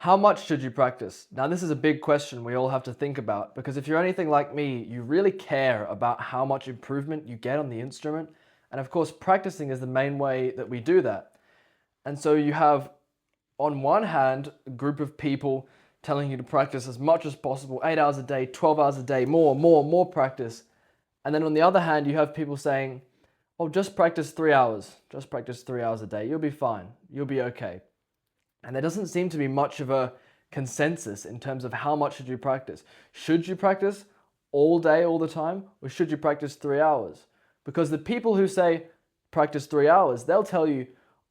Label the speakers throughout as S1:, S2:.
S1: How much should you practice? Now, this is a big question we all have to think about because if you're anything like me, you really care about how much improvement you get on the instrument. And of course, practicing is the main way that we do that. And so you have, on one hand, a group of people telling you to practice as much as possible, 8 hours a day, 12 hours a day, more practice. And then on the other hand, you have people saying, oh, just practice 3 hours. Just practice 3 hours a day. You'll be fine. You'll be okay. And there doesn't seem to be much of a consensus in terms of how much should you practice. Should you practice all day, all the time, or should you practice 3 hours? Because the people who say practice 3 hours, they'll tell you,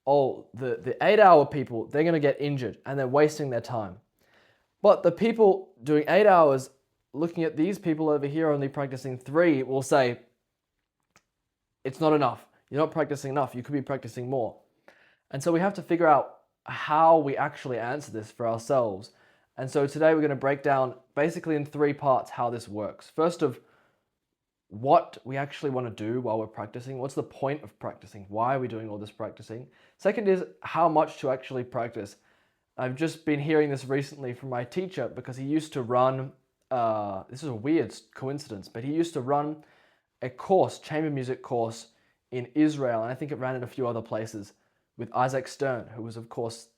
S1: oh, the 8 hour people, they're going to get injured and they're wasting their time. But the people doing 8 hours, looking at these people over here only practicing 3, will say, it's not enough. You're not practicing enough. You could be practicing more. And so we have to figure out how we actually answer this for ourselves. And so today we're going to break down basically in 3 parts how this works. First of what we actually want to do while we're practicing. What's the point of practicing? Why are we doing all this practicing? Second is how much to actually practice. I've just been hearing this recently from my teacher because he used to run, this is a weird coincidence, but he used to run a course, chamber music course in Israel, and I think it ran in a few other places, with Isaac Stern, who was, of course,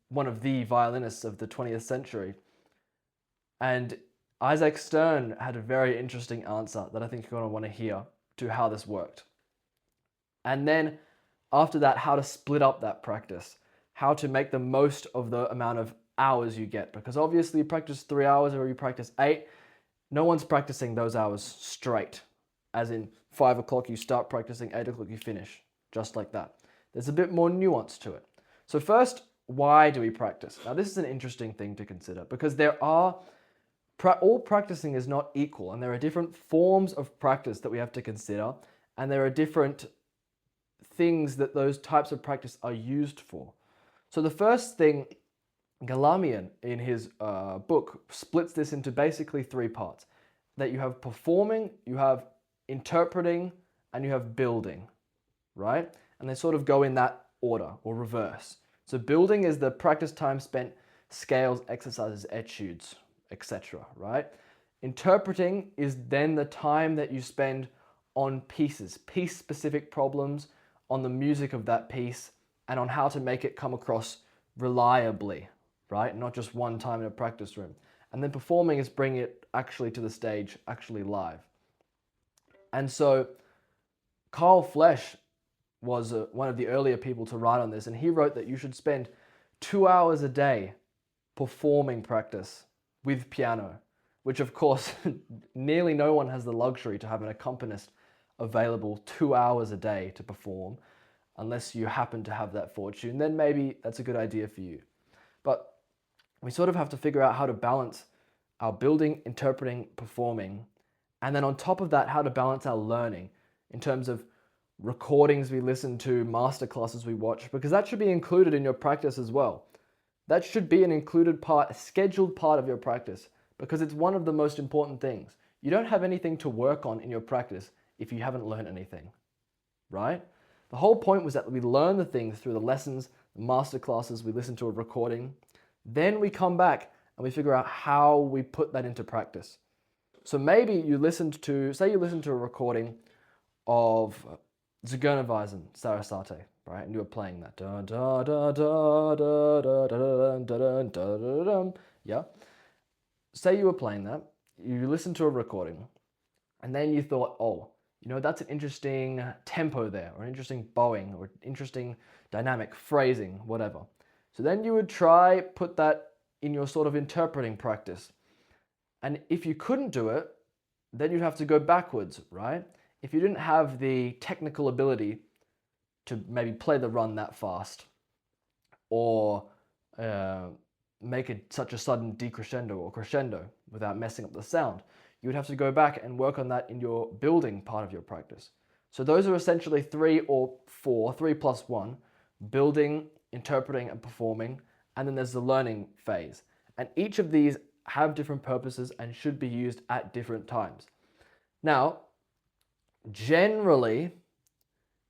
S1: one of the violinists of the 20th century. And Isaac Stern had a very interesting answer that I think you're going to want to hear to how this worked. And then after that, how to split up that practice, how to make the most of the amount of hours you get. Because obviously you practice 3 hours or you practice 8, no one's practicing those hours straight. As in 5 o'clock you start practicing, 8 o'clock you finish, just like that. There's a bit more nuance to it. So first, why do we practice? Now this is an interesting thing to consider because all practicing is not equal and there are different forms of practice that we have to consider and there are different things that those types of practice are used for. So the first thing, Galamian in his book splits this into basically 3 parts. That you have performing, you have interpreting, and you have building, right? And they sort of go in that order or reverse. So building is the practice time spent, scales, exercises, etudes, etc., right? Interpreting is then the time that you spend on pieces, piece-specific problems, on the music of that piece, and on how to make it come across reliably, right? Not just one time in a practice room. And then performing is bringing it actually to the stage, actually live. And so Carl Flesch was one of the earlier people to write on this, and he wrote that you should spend 2 hours a day performing practice with piano, which of course nearly no one has the luxury to have an accompanist available 2 hours a day to perform, unless you happen to have that fortune. Then maybe that's a good idea for you. But we sort of have to figure out how to balance our building, interpreting, performing, and then on top of that, how to balance our learning in terms of recordings we listen to, master classes we watch, because that should be included in your practice as well. That should be an included part, a scheduled part of your practice, because it's one of the most important things. You don't have anything to work on in your practice if you haven't learned anything, right? The whole point was that we learn the things through the lessons, the master classes, we listen to a recording. Then we come back and we figure out how we put that into practice. So maybe you say you listened to a recording of Zigeunerweisen, Sarasate, right? And you were playing that. Yeah. Say you were playing that, you listened to a recording, and then you thought, oh, that's an interesting tempo there, or an interesting bowing, or interesting dynamic phrasing, whatever. So then you would try put that in your sort of interpreting practice. And if you couldn't do it, then you'd have to go backwards, right? If you didn't have the technical ability to maybe play the run that fast, or make it such a sudden decrescendo or crescendo without messing up the sound, you would have to go back and work on that in your building part of your practice. So those are essentially 3 or 4, 3 plus 1, building, interpreting, and performing, and then there's the learning phase. And each of these have different purposes and should be used at different times. Now, generally,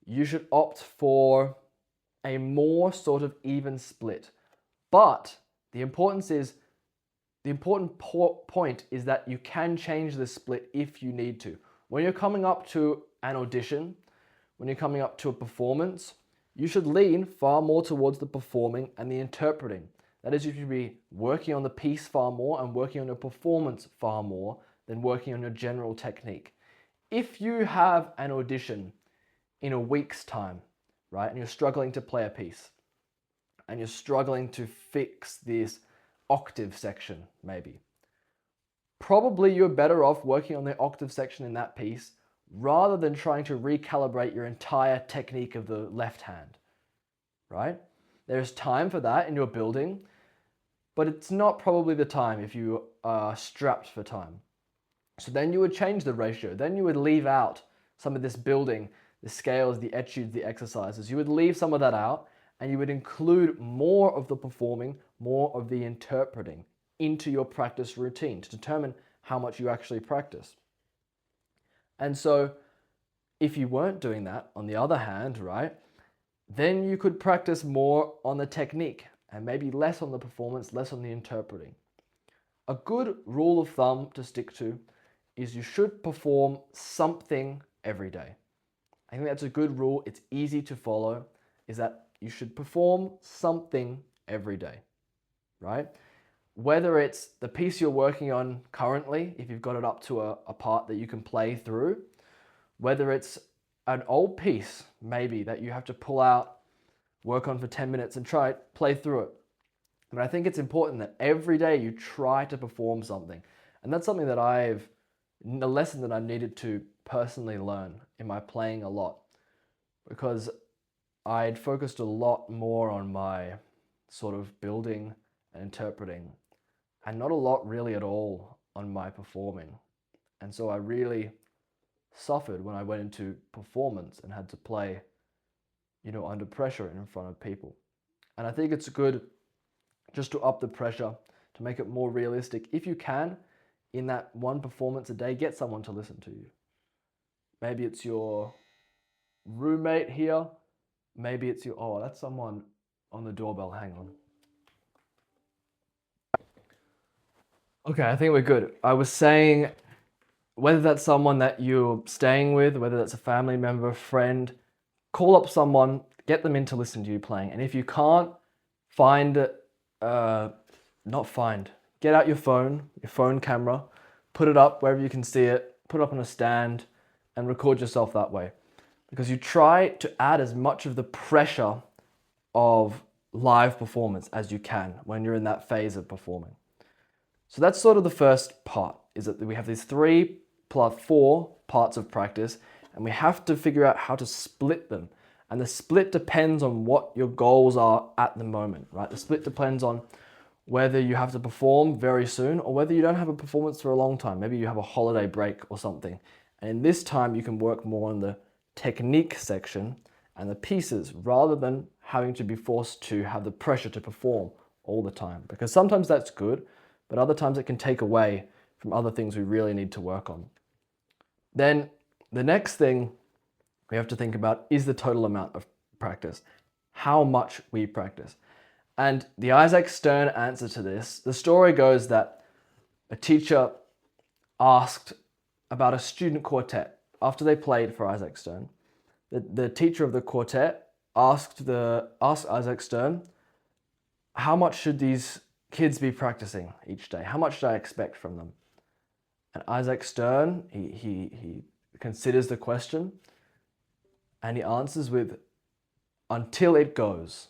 S1: you should opt for a more sort of even split. But The importance is the important point is that you can change the split if you need to. When you're coming up to an audition, when you're coming up to a performance, you should lean far more towards the performing and the interpreting. That is, you should be working on the piece far more and working on your performance far more than working on your general technique. If you have an audition in a week's time, right, and you're struggling to play a piece, and you're struggling to fix this octave section, maybe, probably you're better off working on the octave section in that piece rather than trying to recalibrate your entire technique of the left hand, right? There's time for that in your building, but it's not probably the time if you are strapped for time. So then you would change the ratio. Then you would leave out some of this building, the scales, the etudes, the exercises. You would leave some of that out and you would include more of the performing, more of the interpreting into your practice routine to determine how much you actually practice. And so if you weren't doing that, on the other hand, right, then you could practice more on the technique and maybe less on the performance, less on the interpreting. A good rule of thumb to stick to is you should perform something every day. I think that's a good rule. It's easy to follow, is that you should perform something every day, right? Whether it's the piece you're working on currently, if you've got it up to a part that you can play through, whether it's an old piece, maybe, that you have to pull out, work on for 10 minutes and try play through it. But I think it's important that every day you try to perform something. And that's something that a lesson that I needed to personally learn in my playing a lot, because I'd focused a lot more on my sort of building and interpreting and not a lot really at all on my performing. And so I really suffered when I went into performance and had to play, under pressure and in front of people. And I think it's good just to up the pressure, to make it more realistic. If you can, in that one performance a day, get someone to listen to you. Maybe it's your roommate here. Maybe it's that's someone on the doorbell. Hang on. Okay, I think we're good. I was saying, whether that's someone that you're staying with, whether that's a family member, friend, call up someone, get them in to listen to you playing. And if you can't get out your phone camera, put it up wherever you can see it, put it up on a stand and record yourself that way. Because you try to add as much of the pressure of live performance as you can when you're in that phase of performing. So that's sort of the first part, is that we have these 3 plus 4 parts of practice, and we have to figure out how to split them. And the split depends on what your goals are at the moment, right? The split depends on whether you have to perform very soon or whether you don't have a performance for a long time. Maybe you have a holiday break or something. And in this time, you can work more on the technique section and the pieces rather than having to be forced to have the pressure to perform all the time. Because sometimes that's good, but other times it can take away from other things we really need to work on. Then the next thing we have to think about is the total amount of practice, how much we practice. And the Isaac Stern answer to this, the story goes that a teacher asked about a student quartet after they played for Isaac Stern. The teacher of the quartet asked Isaac Stern, how much should these kids be practicing each day? How much should I expect from them? And Isaac Stern, he considers the question and he answers with, until it goes.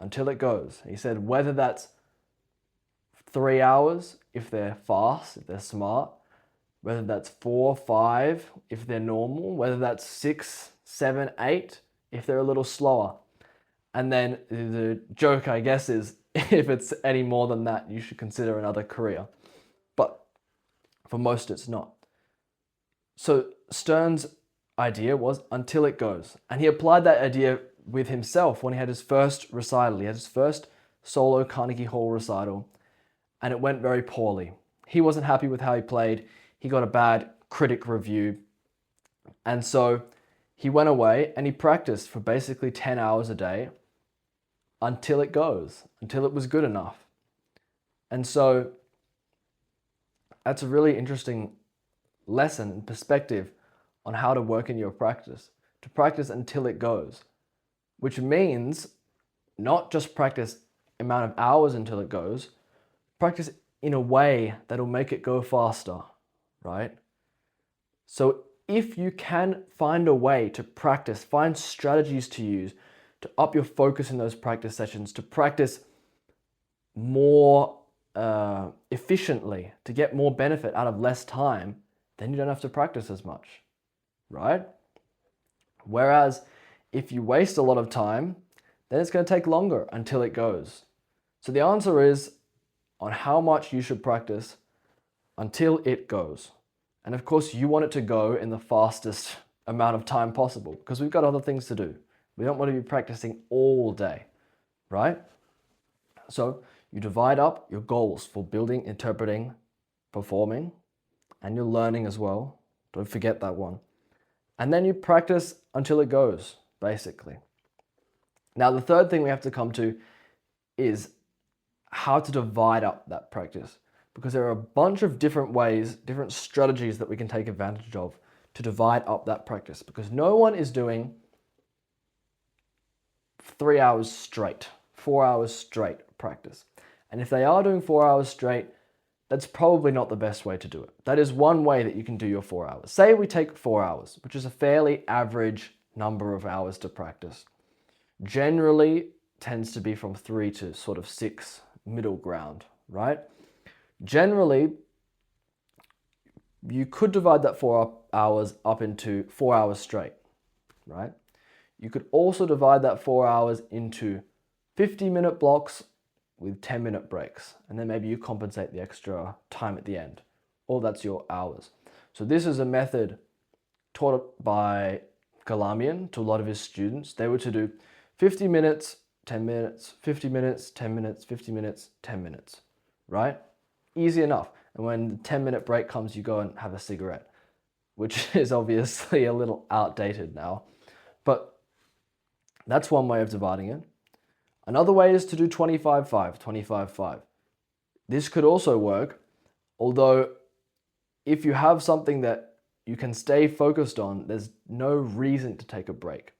S1: Until it goes. He said, whether that's 3 hours if they're fast, if they're smart, whether that's 4, 5 if they're normal, whether that's 6, 7, 8 if they're a little slower. And then the joke, I guess, is if it's any more than that, you should consider another career. But for most, it's not. So Stern's idea was until it goes. And he applied that idea with himself when he had his first recital. He had his first solo Carnegie Hall recital, and it went very poorly. He wasn't happy with how he played. He got a bad critic review. And so he went away and he practiced for basically 10 hours a day. until it goes, until it was good enough. And so that's a really interesting lesson and perspective on how to work in your practice, to practice until it goes, which means not just practice amount of hours until it goes, practice in a way that'll make it go faster, right? So if you can find a way to practice, find strategies to use to up your focus in those practice sessions, to practice more efficiently, to get more benefit out of less time, then you don't have to practice as much, right? Whereas if you waste a lot of time, then it's going to take longer until it goes. So the answer is on how much you should practice until it goes. And of course, you want it to go in the fastest amount of time possible because we've got other things to do. We don't want to be practicing all day, right? So you divide up your goals for building, interpreting, performing, and your learning as well. Don't forget that one. And then you practice until it goes, basically. Now, the third thing we have to come to is how to divide up that practice, because there are a bunch of different ways, different strategies that we can take advantage of to divide up that practice, because no one is doing 3 hours straight, 4 hours straight practice. And if they are doing 4 hours straight, that's probably not the best way to do it. That is one way that you can do your 4 hours. Say we take 4 hours, which is a fairly average number of hours to practice. Generally tends to be from 3 to sort of 6, middle ground, right? Generally, you could divide that 4 hours up into 4 hours straight, right? You could also divide that 4 hours into 50-minute blocks with 10-minute breaks, and then maybe you compensate the extra time at the end, or that's your hours. So this is a method taught by Galamian to a lot of his students. They were to do 50 minutes, 10 minutes, 50 minutes, 10 minutes, 50 minutes, 10 minutes, right? Easy enough. And when the 10-minute break comes, you go and have a cigarette, which is obviously a little outdated now. But that's one way of dividing it. Another way is to do 25-5, 25-5. This could also work, although if you have something that you can stay focused on, there's no reason to take a break.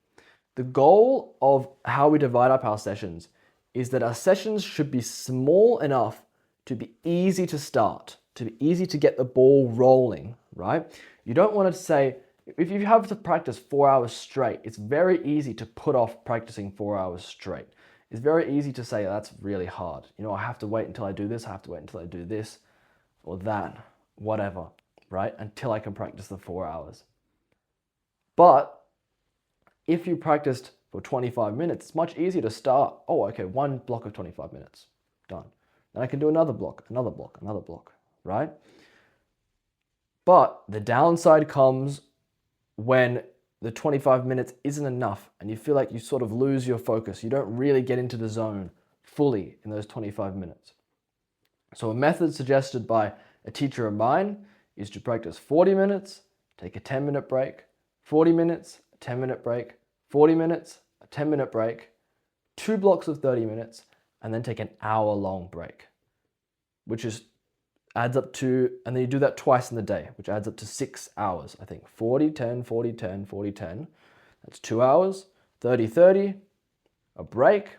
S1: The goal of how we divide up our sessions is that our sessions should be small enough to be easy to start, to be easy to get the ball rolling, right? You don't want to say, if you have to practice 4 hours straight, it's very easy to put off practicing 4 hours straight. It's very easy to say, that's really hard. You know, I have to wait until I do this, I have to wait until I do this or that, whatever, right? Until I can practice the 4 hours. But if you practiced for 25 minutes, it's much easier to start. Oh, okay, one block of 25 minutes, done. Then I can do another block, another block, another block, right? But the downside comes when the 25 minutes isn't enough and you feel like you sort of lose your focus. You don't really get into the zone fully in those 25 minutes. So a method suggested by a teacher of mine is to practice 40 minutes, take a 10-minute break, 40 minutes, a 10-minute break, 40 minutes, a 10-minute break, 2 blocks of 30 minutes, and then take an hour-long break, which adds up to, and then you do that twice in the day, which adds up to 6 hours, I think. 40, 10, 40, 10, 40, 10. That's 2 hours, 30, 30, a break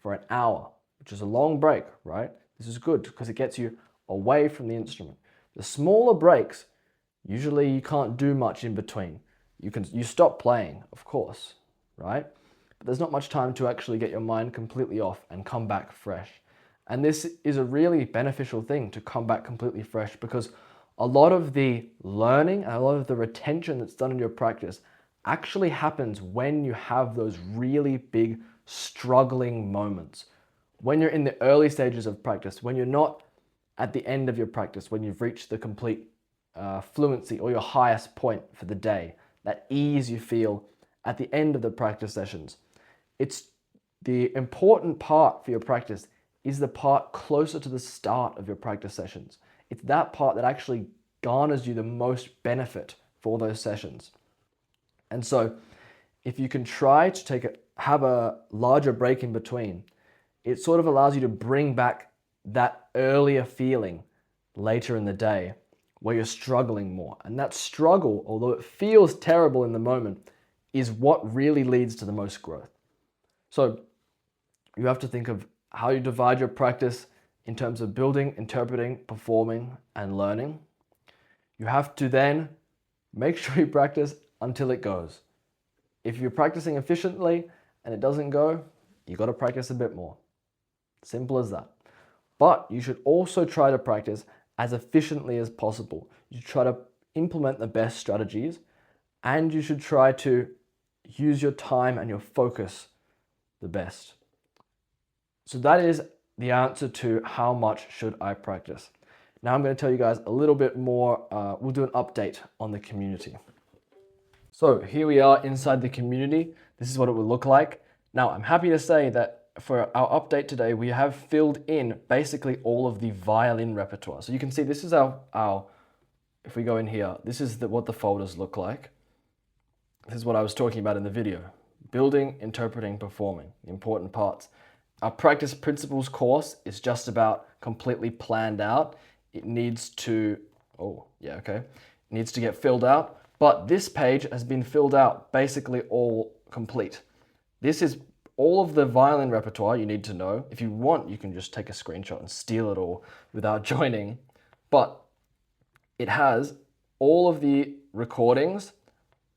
S1: for an hour, which is a long break, right? This is good because it gets you away from the instrument. The smaller breaks, usually you can't do much in between. You stop playing, of course, right? But there's not much time to actually get your mind completely off and come back fresh. And this is a really beneficial thing, to come back completely fresh, because a lot of the learning and a lot of the retention that's done in your practice actually happens when you have those really big struggling moments. When you're in the early stages of practice, when you're not at the end of your practice, when you've reached the complete fluency or your highest point for the day, that ease you feel at the end of the practice sessions. It's the important part for your practice is the part closer to the start of your practice sessions. It's that part that actually garners you the most benefit for those sessions. And so if you can try to take have a larger break in between, it sort of allows you to bring back that earlier feeling later in the day where you're struggling more. And that struggle, although it feels terrible in the moment, is what really leads to the most growth. So you have to think of how you divide your practice in terms of building, interpreting, performing, and learning. You have to then make sure you practice until it goes. If you're practicing efficiently and it doesn't go, you got to practice a bit more. Simple as that. But you should also try to practice as efficiently as possible. You try to implement the best strategies, and you should try to use your time and your focus the best. So that is the answer to how much should I practice. Now I'm going to tell you guys a little bit more. We'll do an update on the community. So here we are inside the community. This is what it would look like. Now I'm happy to say that for our update today, we have filled in basically all of the violin repertoire. So you can see this is our if we go in here, this is what the folders look like. This is what I was talking about in the video. Building, interpreting, performing, the important parts. Our practice principles course is just about completely planned out. It needs to, it needs to get filled out. But this page has been filled out, basically all complete. This is all of the violin repertoire you need to know. If you want, you can just take a screenshot and steal it all without joining. But it has all of the recordings,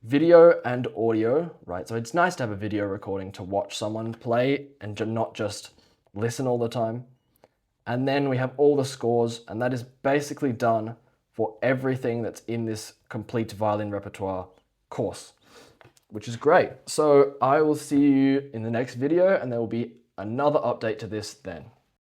S1: video and audio, right? So it's nice to have a video recording to watch someone play and not just listen all the time. And then we have all the scores, and that is basically done for everything that's in this complete violin repertoire course, which is great. So I will see you in the next video, and there will be another update to this then.